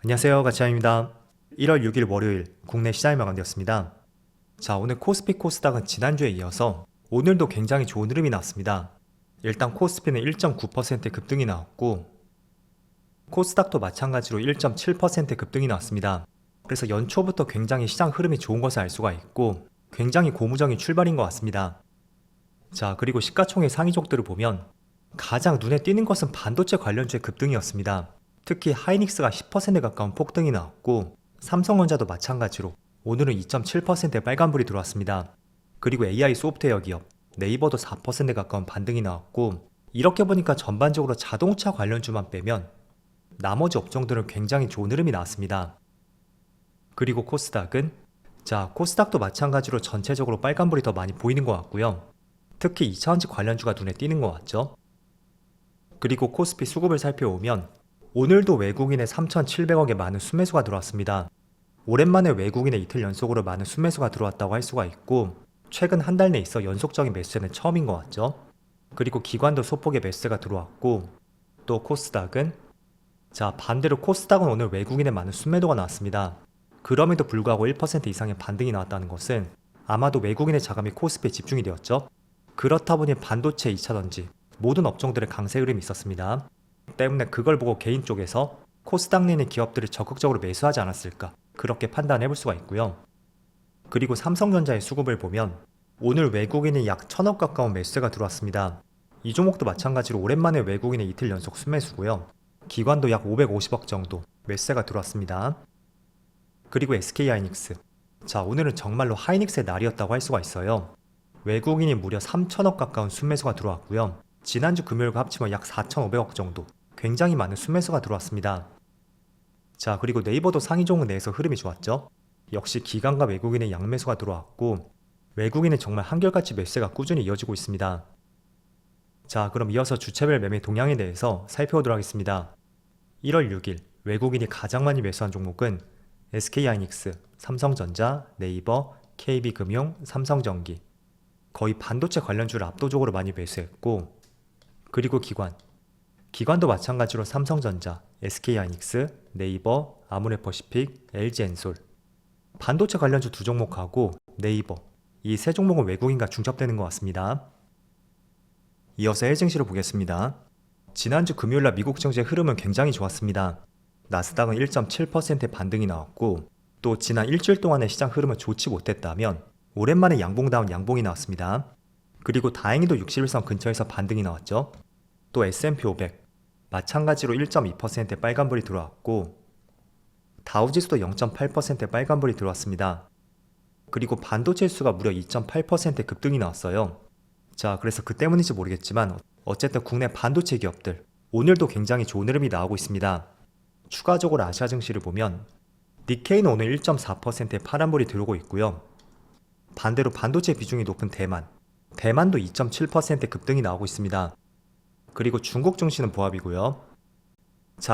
안녕하세요, 가치아입니다. 1월 6일 월요일 국내 시장이 마감되었습니다. 자, 오늘 코스피 코스닥은 지난주에 이어서 오늘도 굉장히 좋은 흐름이 나왔습니다. 일단 코스피는 1.9% 급등이 나왔고 코스닥도 마찬가지로 1.7% 급등이 나왔습니다. 그래서 연초부터 굉장히 시장 흐름이 좋은 것을 알 수가 있고 굉장히 고무적인 출발인 것 같습니다. 자, 그리고 시가총액 상위족들을 보면 가장 눈에 띄는 것은 반도체 관련주의 급등이었습니다. 특히 하이닉스가 10% 가까운 폭등이 나왔고 삼성전자도 마찬가지로 오늘은 2.7%의 빨간불이 들어왔습니다. 그리고 AI 소프트웨어 기업 네이버도 4% 가까운 반등이 나왔고 이렇게 보니까 전반적으로 자동차 관련주만 빼면 나머지 업종들은 굉장히 좋은 흐름이 나왔습니다. 그리고 코스닥은 코스닥도 마찬가지로 전체적으로 빨간불이 더 많이 보이는 것 같고요. 특히 2차전지 관련주가 눈에 띄는 것 같죠. 그리고 코스피 수급을 살펴보면 오늘도 외국인의 3,700억의 많은 순매수가 들어왔습니다. 오랜만에 외국인의 이틀 연속으로 많은 순매수가 들어왔다고 할 수가 있고 최근 한 달 내에 있어 연속적인 매수세는 처음인 것 같죠. 그리고 기관도 소폭의 매수세가 들어왔고 또 코스닥은 반대로 코스닥은 오늘 외국인의 많은 순매도가 나왔습니다. 그럼에도 불구하고 1% 이상의 반등이 나왔다는 것은 아마도 외국인의 자금이 코스피에 집중이 되었죠. 그렇다 보니 반도체, 2차전지 모든 업종들의 강세 흐름이 있었습니다. 때문에 그걸 보고 개인 쪽에서 코스닥 내의 기업들을 적극적으로 매수하지 않았을까 그렇게 판단해 볼 수가 있고요. 그리고 삼성전자의 수급을 보면 오늘 외국인이 약 1,000억 가까운 매수세가 들어왔습니다. 이 종목도 마찬가지로 오랜만에 외국인의 이틀 연속 순매수고요. 기관도 약 550억 정도 매수세가 들어왔습니다. 그리고 SK하이닉스 오늘은 정말로 하이닉스의 날이었다고 할 수가 있어요. 외국인이 무려 3,000억 가까운 순매수가 들어왔고요. 지난주 금요일과 합치면 약 4,500억 정도 굉장히 많은 순매수가 들어왔습니다. 그리고 네이버도 상위 종목 내에서 흐름이 좋았죠. 역시 기관과 외국인의 양매수가 들어왔고 외국인은 정말 한결같이 매수세가 꾸준히 이어지고 있습니다. 그럼 이어서 주체별 매매 동향에 대해서 살펴보도록 하겠습니다. 1월 6일 외국인이 가장 많이 매수한 종목은 SK하이닉스, 삼성전자, 네이버, KB금융, 삼성전기 거의 반도체 관련주를 압도적으로 많이 매수했고 그리고 기관도 마찬가지로 삼성전자, SK하이닉스, 네이버, 아모레퍼시픽, LG엔솔 반도체 관련주 두 종목하고 네이버 이 세 종목은 외국인과 중첩되는 것 같습니다. 이어서 해외 증시를 보겠습니다. 지난주 금요일날 미국 증시의 흐름은 굉장히 좋았습니다. 나스닥은 1.7%의 반등이 나왔고 또 지난 일주일 동안의 시장 흐름은 좋지 못했다면 오랜만에 양봉다운 양봉이 나왔습니다. 그리고 다행히도 61선 근처에서 반등이 나왔죠. 또 S&P 500 마찬가지로 1.2%의 빨간불이 들어왔고 다우지수도 0.8%의 빨간불이 들어왔습니다. 그리고 반도체 지수가 무려 2.8% 급등이 나왔어요. 그래서 그 때문인지 모르겠지만 어쨌든 국내 반도체 기업들 오늘도 굉장히 좋은 흐름이 나오고 있습니다. 추가적으로 아시아 증시를 보면 니케이는 오늘 1.4%의 파란불이 들어오고 있고요. 반대로 반도체 비중이 높은 대만도 2.7% 급등이 나오고 있습니다. 그리고 중국 증시는 보합이고요.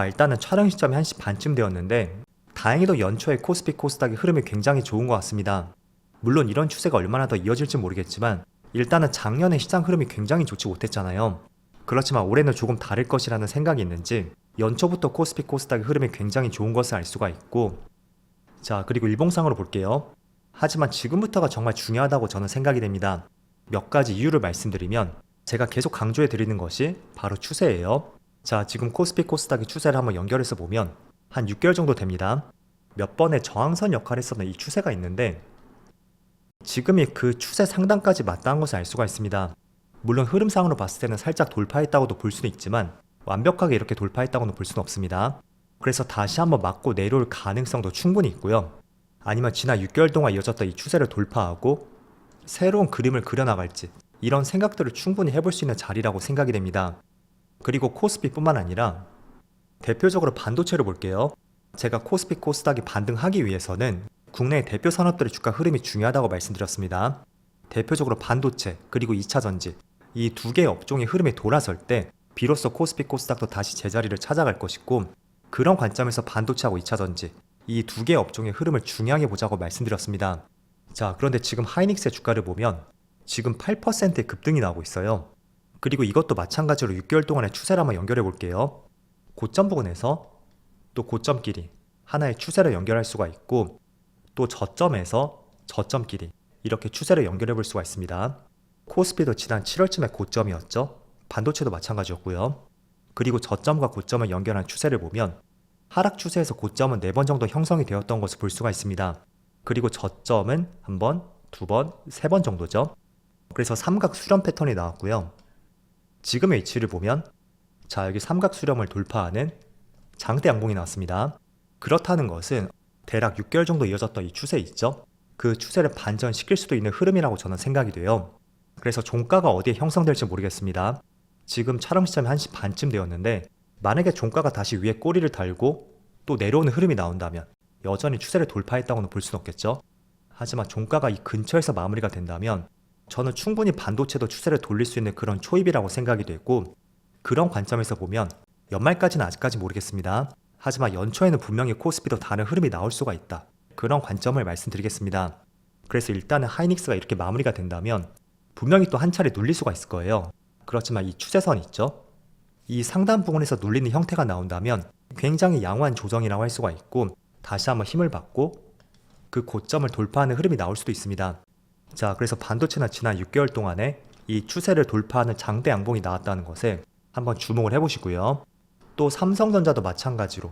일단은 촬영 시점이 1시 반쯤 되었는데 다행히도 연초에 코스피 코스닥의 흐름이 굉장히 좋은 것 같습니다. 물론 이런 추세가 얼마나 더 이어질지 모르겠지만 일단은 작년에 시장 흐름이 굉장히 좋지 못했잖아요. 그렇지만 올해는 조금 다를 것이라는 생각이 있는지 연초부터 코스피 코스닥의 흐름이 굉장히 좋은 것을 알 수가 있고 그리고 일봉상으로 볼게요. 하지만 지금부터가 정말 중요하다고 저는 생각이 됩니다. 몇 가지 이유를 말씀드리면 제가 계속 강조해 드리는 것이 바로 추세예요. 지금 코스피 코스닥의 추세를 한번 연결해서 보면 한 6개월 정도 됩니다. 몇 번의 저항선 역할을 했었던 이 추세가 있는데 지금이 그 추세 상단까지 맞닿은 것을 알 수가 있습니다. 물론 흐름상으로 봤을 때는 살짝 돌파했다고도 볼 수는 있지만 완벽하게 이렇게 돌파했다고는 볼 수는 없습니다. 그래서 다시 한번 맞고 내려올 가능성도 충분히 있고요. 아니면 지난 6개월 동안 이어졌던 이 추세를 돌파하고 새로운 그림을 그려나갈지 이런 생각들을 충분히 해볼 수 있는 자리라고 생각이 됩니다. 그리고 코스피뿐만 아니라 대표적으로 반도체를 볼게요. 제가 코스피 코스닥이 반등하기 위해서는 국내의 대표 산업들의 주가 흐름이 중요하다고 말씀드렸습니다. 대표적으로 반도체 그리고 2차전지 이 두 개의 업종의 흐름이 돌아설 때 비로소 코스피 코스닥도 다시 제자리를 찾아갈 것이고 그런 관점에서 반도체하고 2차전지 이 두 개의 업종의 흐름을 중요하게 보자고 말씀드렸습니다. 그런데 지금 하이닉스의 주가를 보면 지금 8%의 급등이 나오고 있어요. 그리고 이것도 마찬가지로 6개월 동안의 추세를 한번 연결해 볼게요. 고점 부근에서 또 고점끼리 하나의 추세를 연결할 수가 있고 또 저점에서 저점끼리 이렇게 추세를 연결해 볼 수가 있습니다. 코스피도 지난 7월쯤에 고점이었죠. 반도체도 마찬가지였고요. 그리고 저점과 고점을 연결한 추세를 보면 하락 추세에서 고점은 4번 정도 형성이 되었던 것을 볼 수가 있습니다. 그리고 저점은 1번, 2번, 3번 정도죠. 그래서 삼각 수렴 패턴이 나왔고요. 지금의 위치를 보면 자, 여기 삼각 수렴을 돌파하는 장대 양봉이 나왔습니다. 그렇다는 것은 대략 6개월 정도 이어졌던 이 추세 있죠? 그 추세를 반전시킬 수도 있는 흐름이라고 저는 생각이 돼요. 그래서 종가가 어디에 형성될지 모르겠습니다. 지금 촬영 시점이 1시 반쯤 되었는데 만약에 종가가 다시 위에 꼬리를 달고 또 내려오는 흐름이 나온다면 여전히 추세를 돌파했다고는 볼 수는 없겠죠. 하지만 종가가 이 근처에서 마무리가 된다면 저는 충분히 반도체도 추세를 돌릴 수 있는 그런 초입이라고 생각이 되고 그런 관점에서 보면 연말까지는 아직까지 모르겠습니다. 하지만 연초에는 분명히 코스피도 다른 흐름이 나올 수가 있다. 그런 관점을 말씀드리겠습니다. 그래서 일단은 하이닉스가 이렇게 마무리가 된다면 분명히 또 한 차례 눌릴 수가 있을 거예요. 그렇지만 이 추세선 있죠? 이 상단 부분에서 눌리는 형태가 나온다면 굉장히 양호한 조정이라고 할 수가 있고 다시 한번 힘을 받고 그 고점을 돌파하는 흐름이 나올 수도 있습니다. 자, 그래서 반도체는 지난 6개월 동안에 이 추세를 돌파하는 장대 양봉이 나왔다는 것에 한번 주목을 해보시고요. 또 삼성전자도 마찬가지로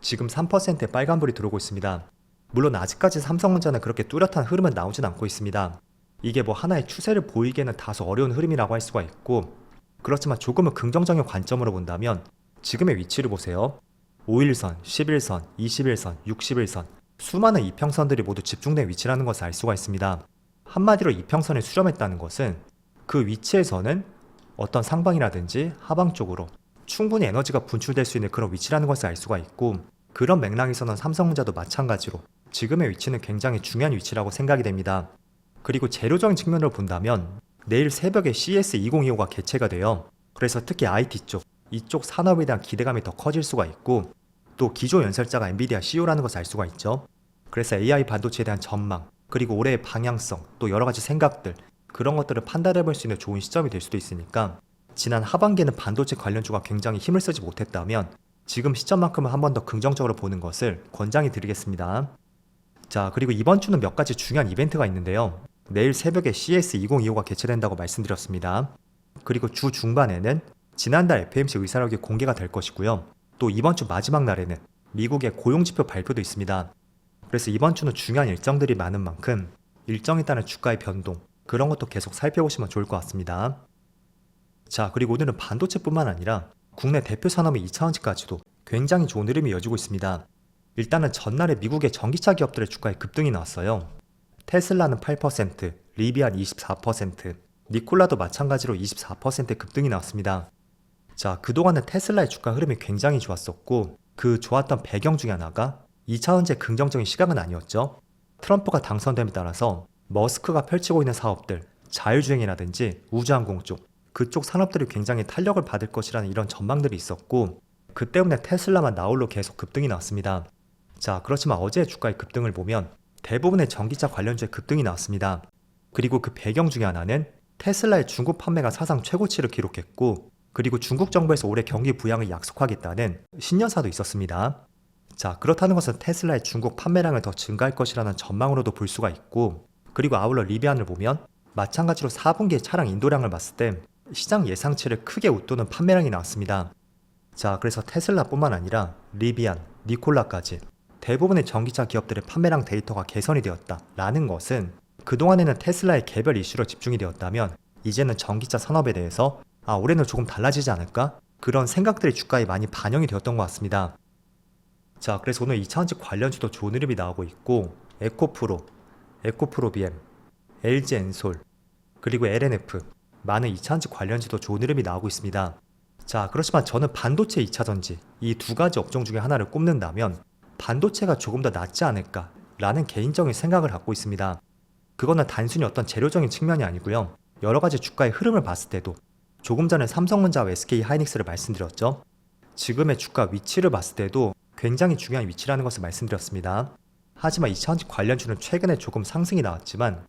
지금 3%의 빨간불이 들어오고 있습니다. 물론 아직까지 삼성전자는 그렇게 뚜렷한 흐름은 나오진 않고 있습니다. 이게 뭐 하나의 추세를 보이기에는 다소 어려운 흐름이라고 할 수가 있고 그렇지만 조금은 긍정적인 관점으로 본다면 지금의 위치를 보세요. 5일선, 11선, 21선, 61선 수많은 이평선들이 모두 집중된 위치라는 것을 알 수가 있습니다. 한마디로 이평선에 수렴했다는 것은 그 위치에서는 어떤 상방이라든지 하방 쪽으로 충분히 에너지가 분출될 수 있는 그런 위치라는 것을 알 수가 있고 그런 맥락에서는 삼성전자도 마찬가지로 지금의 위치는 굉장히 중요한 위치라고 생각이 됩니다. 그리고 재료적인 측면으로 본다면 내일 새벽에 CS2025가 개최가 돼요. 그래서 특히 IT 쪽, 이쪽 산업에 대한 기대감이 더 커질 수가 있고 또 기조 연설자가 엔비디아 CEO라는 것을 알 수가 있죠. 그래서 AI 반도체에 대한 전망, 그리고 올해의 방향성, 또 여러 가지 생각들 그런 것들을 판단해 볼 수 있는 좋은 시점이 될 수도 있으니까 지난 하반기에는 반도체 관련주가 굉장히 힘을 쓰지 못했다면 지금 시점만큼은 한 번 더 긍정적으로 보는 것을 권장해 드리겠습니다. 자, 그리고 이번 주는 몇 가지 중요한 이벤트가 있는데요. 내일 새벽에 CS2025가 개최된다고 말씀드렸습니다. 그리고 주 중반에는 지난달 FOMC 의사록이 공개가 될 것이고요. 또 이번 주 마지막 날에는 미국의 고용지표 발표도 있습니다. 그래서 이번 주는 중요한 일정들이 많은 만큼 일정에 따른 주가의 변동 그런 것도 계속 살펴보시면 좋을 것 같습니다. 자, 그리고 오늘은 반도체뿐만 아니라 국내 대표 산업의 2차원지까지도 굉장히 좋은 흐름이 이어지고 있습니다. 일단은 전날에 미국의 전기차 기업들의 주가에 급등이 나왔어요. 테슬라는 8%, 리비안 24%, 니콜라도 마찬가지로 24% 급등이 나왔습니다. 자, 그동안은 테슬라의 주가 흐름이 굉장히 좋았었고 그 좋았던 배경 중에 하나가 2차원지의 긍정적인 시각은 아니었죠. 트럼프가 당선됨에 따라서 머스크가 펼치고 있는 사업들, 자율주행이라든지 우주항공 쪽, 그쪽 산업들이 굉장히 탄력을 받을 것이라는 이런 전망들이 있었고 그 때문에 테슬라만 나홀로 계속 급등이 나왔습니다. 자, 그렇지만 어제의 주가의 급등을 보면 대부분의 전기차 관련주의 급등이 나왔습니다. 그리고 그 배경 중에 하나는 테슬라의 중국 판매가 사상 최고치를 기록했고 그리고 중국 정부에서 올해 경기 부양을 약속하겠다는 신년사도 있었습니다. 자, 그렇다는 것은 테슬라의 중국 판매량을 더 증가할 것이라는 전망으로도 볼 수가 있고 그리고 아울러 리비안을 보면 마찬가지로 4분기의 차량 인도량을 봤을 때 시장 예상치를 크게 웃도는 판매량이 나왔습니다. 자, 그래서 테슬라뿐만 아니라 리비안, 니콜라까지 대부분의 전기차 기업들의 판매량 데이터가 개선이 되었다라는 것은 그동안에는 테슬라의 개별 이슈로 집중이 되었다면 이제는 전기차 산업에 대해서 올해는 조금 달라지지 않을까? 그런 생각들이 주가에 많이 반영이 되었던 것 같습니다. 자, 그래서 오늘 2차원지 관련주도 좋은 흐름이 나오고 있고 에코프로, 에코프로비엠, LG엔솔, 그리고 LNF 많은 2차전지 관련주도 좋은 흐름이 나오고 있습니다. 자, 그렇지만 저는 반도체 2차전지 이 두 가지 업종 중에 하나를 꼽는다면 반도체가 조금 더 낫지 않을까 라는 개인적인 생각을 갖고 있습니다. 그거는 단순히 어떤 재료적인 측면이 아니고요. 여러 가지 주가의 흐름을 봤을 때도 조금 전에 삼성전자와 SK 하이닉스를 말씀드렸죠. 지금의 주가 위치를 봤을 때도 굉장히 중요한 위치라는 것을 말씀드렸습니다. 하지만 2차전지 관련주는 최근에 조금 상승이 나왔지만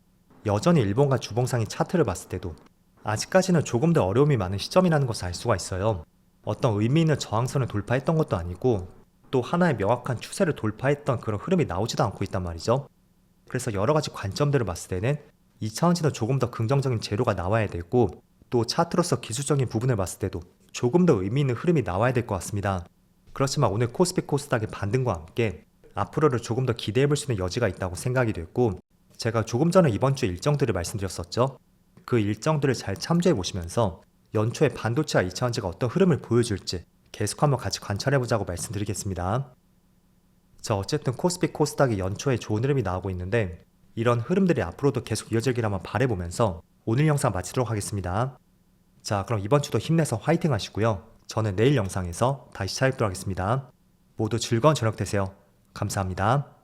여전히 일본과 주봉상의 차트를 봤을 때도 아직까지는 조금 더 어려움이 많은 시점이라는 것을 알 수가 있어요. 어떤 의미 있는 저항선을 돌파했던 것도 아니고 또 하나의 명확한 추세를 돌파했던 그런 흐름이 나오지도 않고 있단 말이죠. 그래서 여러 가지 관점들을 봤을 때는 2차원지는 조금 더 긍정적인 재료가 나와야 되고, 또 차트로서 기술적인 부분을 봤을 때도 조금 더 의미 있는 흐름이 나와야 될 것 같습니다. 그렇지만 오늘 코스피 코스닥의 반등과 함께 앞으로를 조금 더 기대해 볼 수 있는 여지가 있다고 생각이 됐고, 제가 조금 전에 이번 주 일정들을 말씀드렸었죠. 그 일정들을 잘 참조해 보시면서 연초에 반도체와 2차원지가 어떤 흐름을 보여줄지 계속 한번 같이 관찰해 보자고 말씀드리겠습니다. 자, 어쨌든 코스피 코스닥이 연초에 좋은 흐름이 나오고 있는데, 이런 흐름들이 앞으로도 계속 이어지길 한번 바라보면서 오늘 영상 마치도록 하겠습니다. 자, 그럼 이번 주도 힘내서 화이팅 하시고요. 저는 내일 영상에서 다시 찾아뵙도록 하겠습니다. 모두 즐거운 저녁 되세요. 감사합니다.